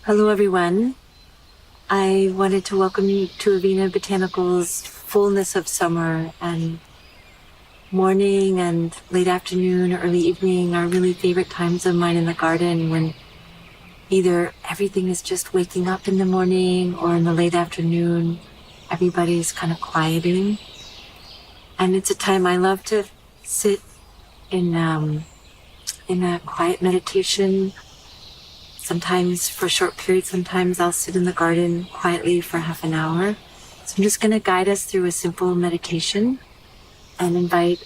Hello everyone. I wanted to welcome you to Avena Botanicals' fullness of summer, and morning and late afternoon, early evening are really favorite times of mine in the garden, when either everything is just waking up in the morning or in the late afternoon, everybody's kind of quieting. And it's a time I love to sit in a quiet meditation. Sometimes for a short period, sometimes I'll sit in the garden quietly for half an hour. So I'm just going to guide us through a simple meditation and invite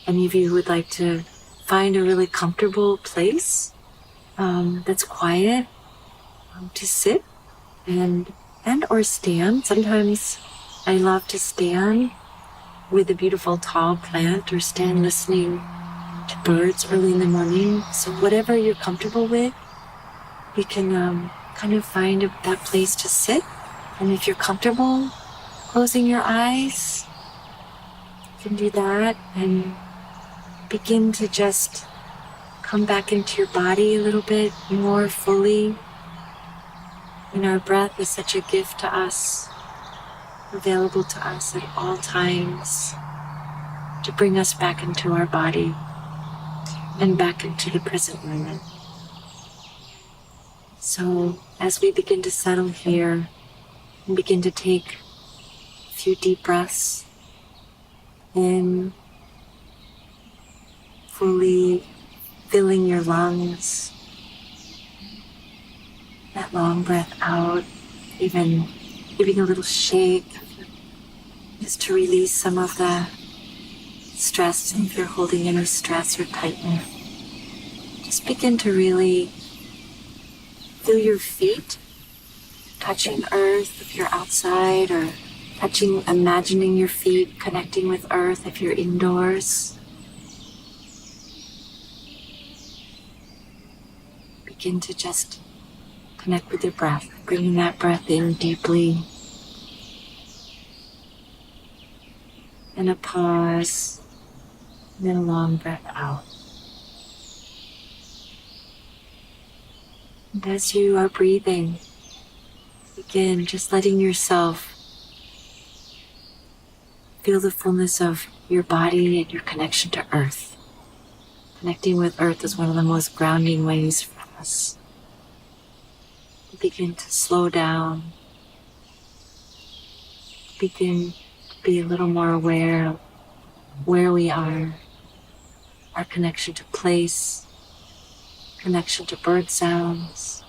any of you who would like to find a really comfortable place that's quiet to sit and or stand. Sometimes I love to stand with a beautiful tall plant or stand listening to birds early in the morning. So whatever you're comfortable with, you can kind of find that place to sit. And if you're comfortable closing your eyes, you can do that and begin to just come back into your body a little bit more fully. And our breath is such a gift to us, available to us at all times, to bring us back into our body and back into the present moment. So as we begin to settle here and begin to take a few deep breaths in, fully filling your lungs, that long breath out, even giving a little shake just to release some of the stress. If you're holding any stress or tightness, just begin to really feel your feet touching earth if you're outside, or imagining your feet connecting with earth if you're indoors. Begin to just connect with your breath, bringing that breath in deeply. And a pause, and then a long breath out. And as you are breathing, begin just letting yourself feel the fullness of your body and your connection to earth. Connecting with earth is one of the most grounding ways for us. Begin to slow down. Begin to be a little more aware of where we are, our connection to place, connection to bird sounds,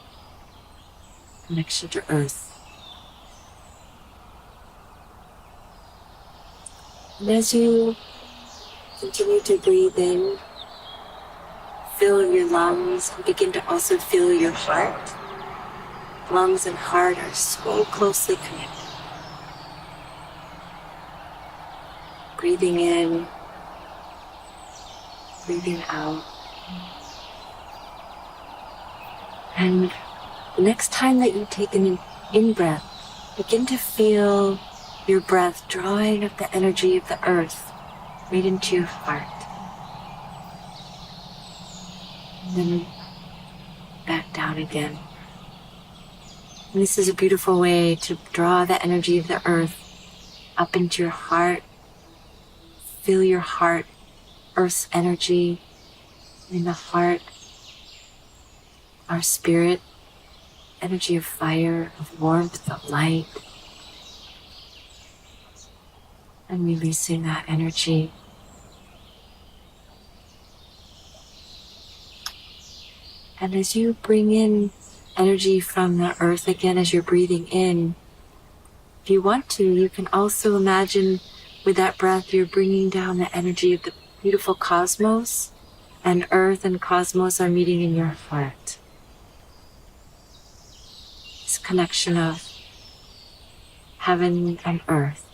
connection to earth. And as you continue to breathe in, fill your lungs and begin to also fill your heart. Lungs and heart are so closely connected. Breathing in, breathing out. And the next time that you take an in-breath, begin to feel your breath drawing up the energy of the earth right into your heart. And then back down again. And this is a beautiful way to draw the energy of the earth up into your heart. Feel your heart, earth's energy in the heart. Our spirit, energy of fire, of warmth, of light. And releasing that energy. And as you bring in energy from the earth again, as you're breathing in, if you want to, you can also imagine with that breath you're bringing down the energy of the beautiful cosmos, and earth and cosmos are meeting in your heart. This connection of heaven and earth.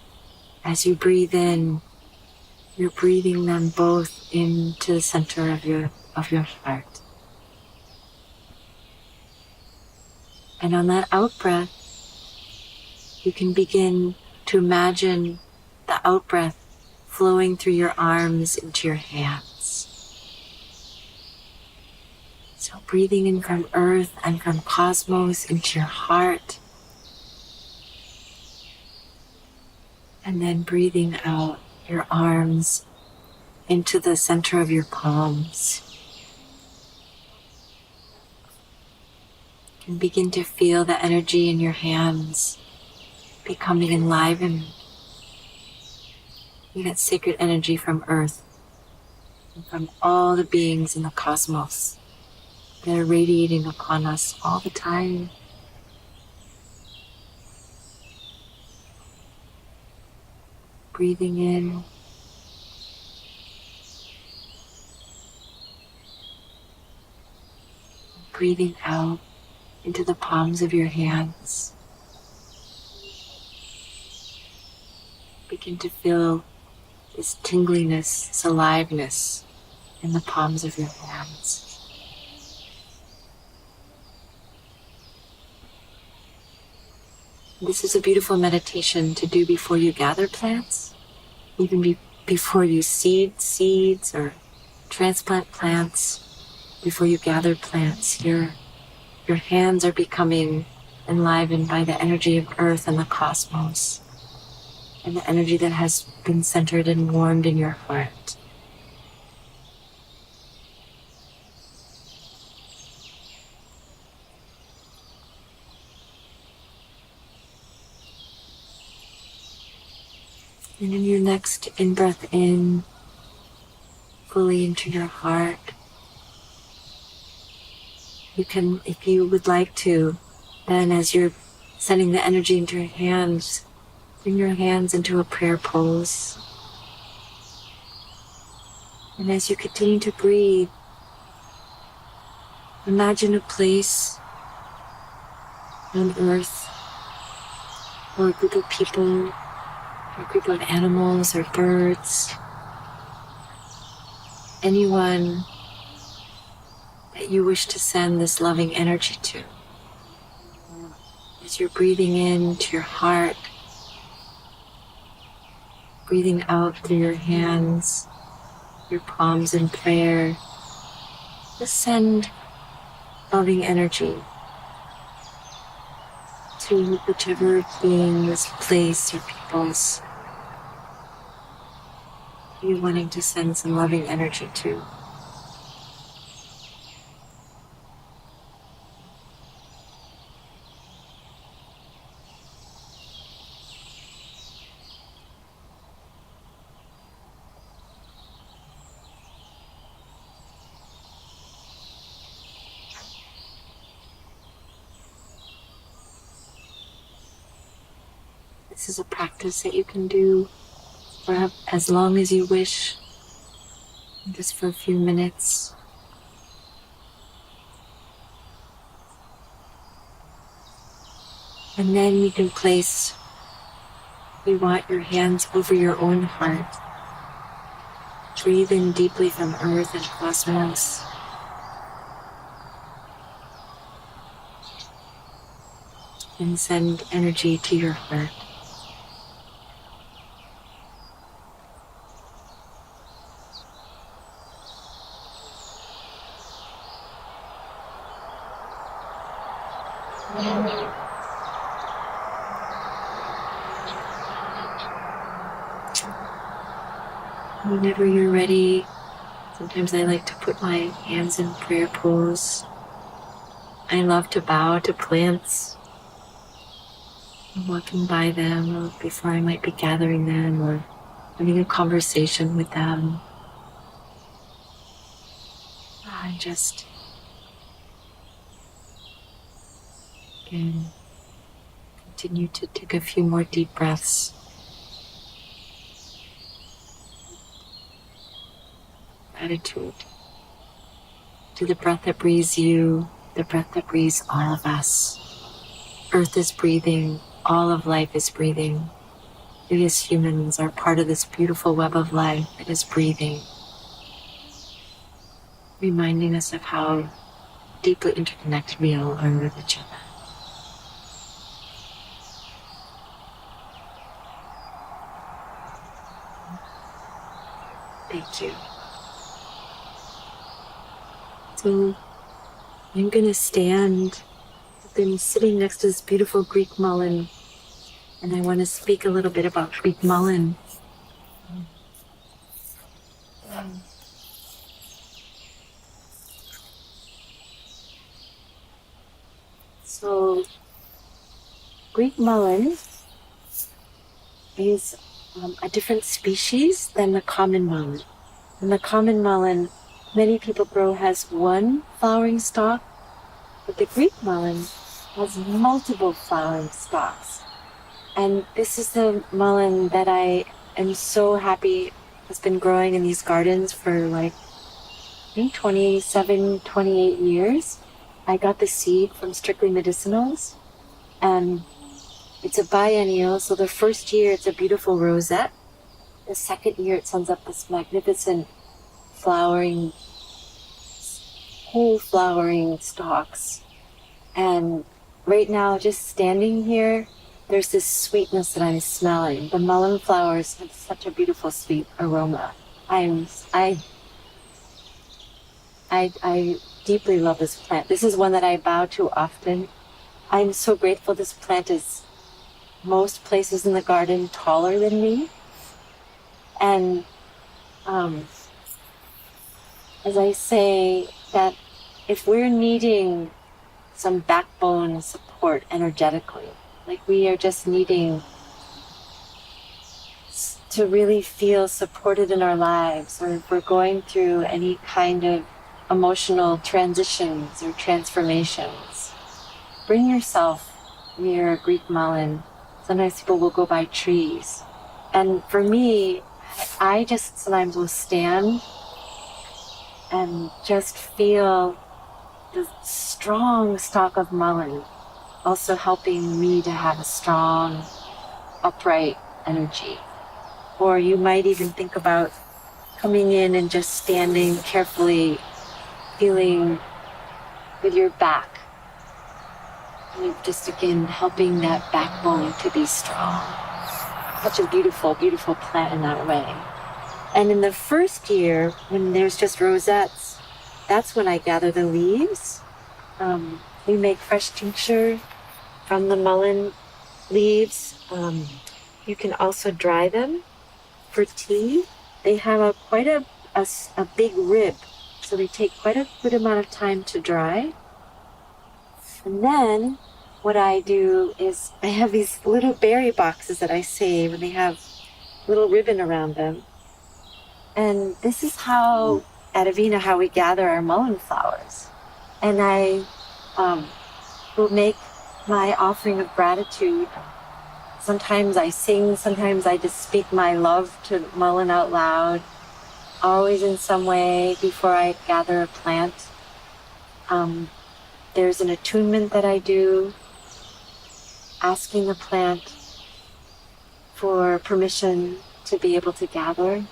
As you breathe in, you're breathing them both into the center of your heart. And on that out breath, you can begin to imagine the out breath flowing through your arms into your hands. So breathing in from earth and from cosmos into your heart. And then breathing out your arms into the center of your palms. And begin to feel the energy in your hands becoming enlivened. You get sacred energy from earth and from all the beings in the cosmos that are radiating upon us all the time. Breathing in. Breathing out into the palms of your hands. Begin to feel this tingliness, this aliveness in the palms of your hands. This is a beautiful meditation to do before you gather plants, even before you seed seeds or transplant plants, before you gather plants. Your hands are becoming enlivened by the energy of earth and the cosmos, and the energy that has been centered and warmed in your heart. And in your next in-breath in, fully into your heart, you can, if you would like to, then as you're sending the energy into your hands, bring your hands into a prayer pose. And as you continue to breathe, imagine a place on earth, or a group of people, or a group of animals or birds, anyone that you wish to send this loving energy to. As you're breathing into your heart, breathing out through your hands, your palms in prayer, just send loving energy to whichever beings, place, or peoples you're wanting to send some loving energy to. This is a practice that you can do for as long as you wish, just for a few minutes. And then you can place, you want your hands over your own heart. Breathe in deeply from earth and cosmos. And send energy to your heart. Whenever you're ready, sometimes I like to put my hands in prayer pose. I love to bow to plants, walking by them, or before I might be gathering them, or having a conversation with them. And just, again, continue to take a few more deep breaths. Gratitude to the breath that breathes you, the breath that breathes all of us. Earth is breathing, all of life is breathing. We as humans are part of this beautiful web of life that is breathing, reminding us of how deeply interconnected we all are with each other. Thank you. So I'm going to stand. I've been sitting next to this beautiful Greek mullein, and I want to speak a little bit about Greek mullein. So, Greek mullein is a different species than the common mullein. And the common mullein, many people grow, has one flowering stalk, but the Greek mullein has multiple flowering stalks. And this is the mullein that I am so happy has been growing in these gardens for like, I think 27, 28 years. I got the seed from Strictly Medicinals, and it's a biennial. So the first year it's a beautiful rosette. The second year it sends up this magnificent flowering, whole flowering stalks. And right now, just standing here, there's this sweetness that I'm smelling. The mullein flowers have such a beautiful sweet aroma. I deeply love this plant. This is one that I bow to often. I'm so grateful this plant is most places in the garden taller than me. And as I say, that if we're needing some backbone support energetically, like we are just needing to really feel supported in our lives, or if we're going through any kind of emotional transitions or transformations, bring yourself near a Greek mullein. Sometimes people will go by trees. And for me, I just sometimes will stand and just feel the strong stalk of mullein also helping me to have a strong, upright energy. Or you might even think about coming in and just standing carefully, feeling with your back. And just again, helping that backbone to be strong. Such a beautiful, beautiful plant in that way. And in the first year, when there's just rosettes, that's when I gather the leaves. We make fresh tincture from the mullein leaves. You can also dry them for tea. They have quite a big rib, so they take quite a good amount of time to dry. And then what I do is I have these little berry boxes that I save, and they have little ribbon around them. And this is how, at Avena, how we gather our mullein flowers. And I will make my offering of gratitude. Sometimes I sing, sometimes I just speak my love to mullein out loud, always in some way before I gather a plant. There's an attunement that I do, asking the plant for permission to be able to gather,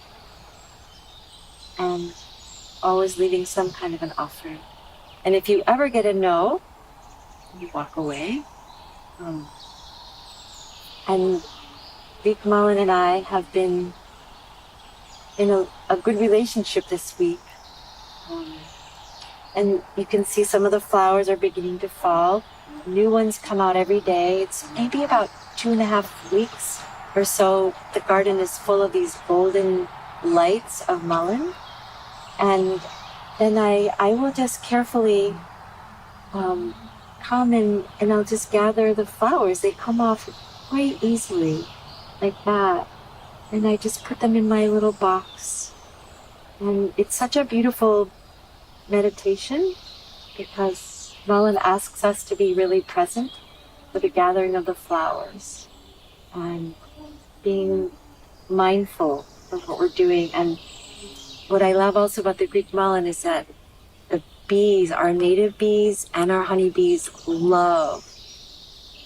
and always leaving some kind of an offering. And if you ever get a no, you walk away. And Greek Mullein and I have been in a good relationship this week. And you can see some of the flowers are beginning to fall. New ones come out every day. It's maybe about 2.5 weeks or so. The garden is full of these golden lights of mullein. And then I will just carefully come and I'll just gather the flowers. They come off quite easily, like that. And I just put them in my little box. And it's such a beautiful meditation, because mullein asks us to be really present for the gathering of the flowers and being mindful of what we're doing. And what I love also about the Greek mullein is that the bees, our native bees and our honeybees, love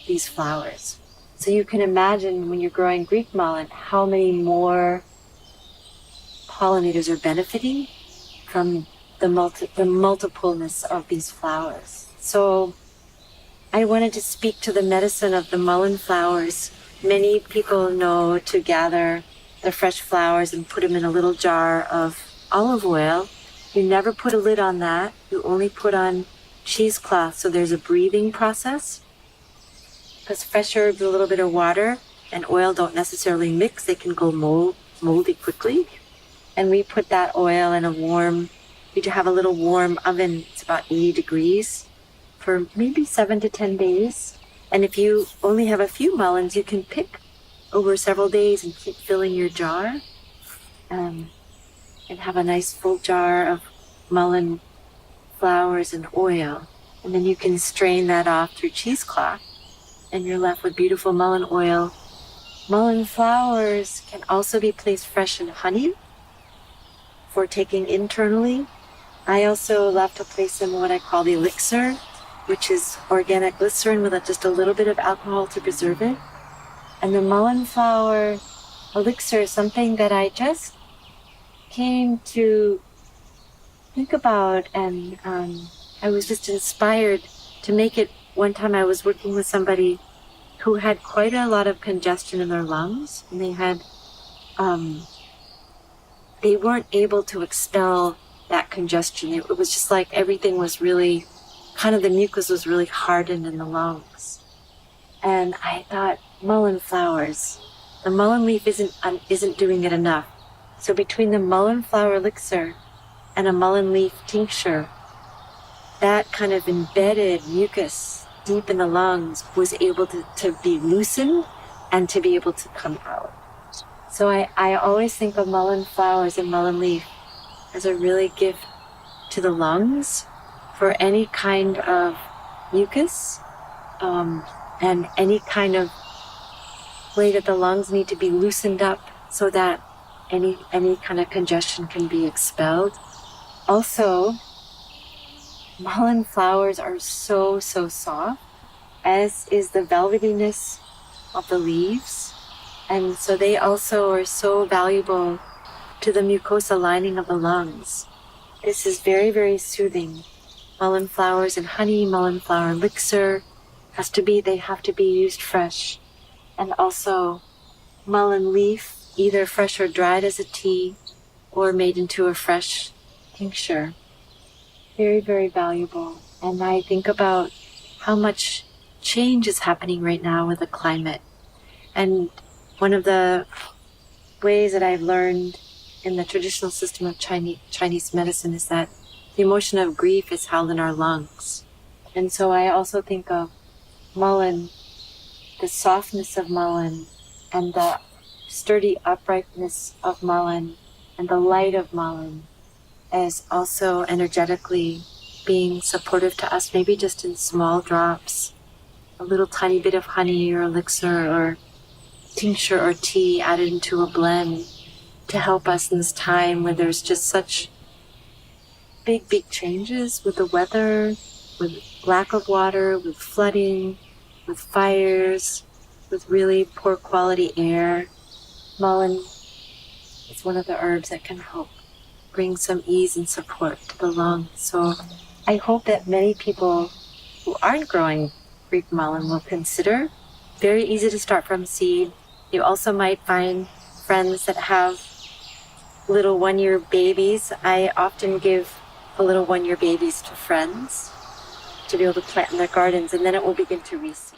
these flowers. So you can imagine when you're growing Greek mullein how many more pollinators are benefiting from the multipleness of these flowers. So I wanted to speak to the medicine of the mullein flowers. Many people know to gather the fresh flowers and put them in a little jar of olive oil. You never put a lid on that. You only put on cheesecloth, so there's a breathing process. Because fresh herbs, a little bit of water and oil don't necessarily mix. They can go moldy quickly. And we put that oil in we have a little warm oven. It's about 80 degrees for maybe 7 to 10 days. And if you only have a few mullins, you can pick over several days and keep filling your jar. And have a nice full jar of mullein flowers and oil. And then you can strain that off through cheesecloth. And you're left with beautiful mullein oil. Mullein flowers can also be placed fresh in honey for taking internally. I also love to place them in what I call the elixir, which is organic glycerin with just a little bit of alcohol to preserve it. And the mullein flower elixir is something that I just came to think about, and I was just inspired to make it. One time I was working with somebody who had quite a lot of congestion in their lungs, and they weren't able to expel that congestion. It was just like everything was really, kind of the mucus was really hardened in the lungs. And I thought, mullein flowers, the mullein leaf isn't doing it enough. So between the mullein flower elixir and a mullein leaf tincture, that kind of embedded mucus deep in the lungs was able to be loosened and to be able to come out. So I always think of mullein flowers and mullein leaf as a really gift to the lungs for any kind of mucus and any kind of way that the lungs need to be loosened up so that any kind of congestion can be expelled. Also, mullein flowers are so soft, as is the velvetyness of the leaves. And so they also are so valuable to the mucosa lining of the lungs. This is very, very soothing. Mullein flowers and honey, mullein flower elixir they have to be used fresh. And also mullein leaf, either fresh or dried as a tea or made into a fresh tincture. Very, very valuable. And I think about how much change is happening right now with the climate. And one of the ways that I've learned in the traditional system of Chinese medicine is that the emotion of grief is held in our lungs. And so I also think of mullein, the softness of mullein, and the sturdy uprightness of mullein, and the light of mullein as also energetically being supportive to us, maybe just in small drops, a little tiny bit of honey or elixir or tincture or tea added into a blend to help us in this time where there's just such big changes with the weather, with lack of water, with flooding, with fires, with really poor quality air. Mullein is one of the herbs that can help bring some ease and support to the lungs. So I hope that many people who aren't growing Greek mullein will consider. Very easy to start from seed. You also might find friends that have little 1-year babies. I often give the little 1-year babies to friends to be able to plant in their gardens, and then it will begin to reseed.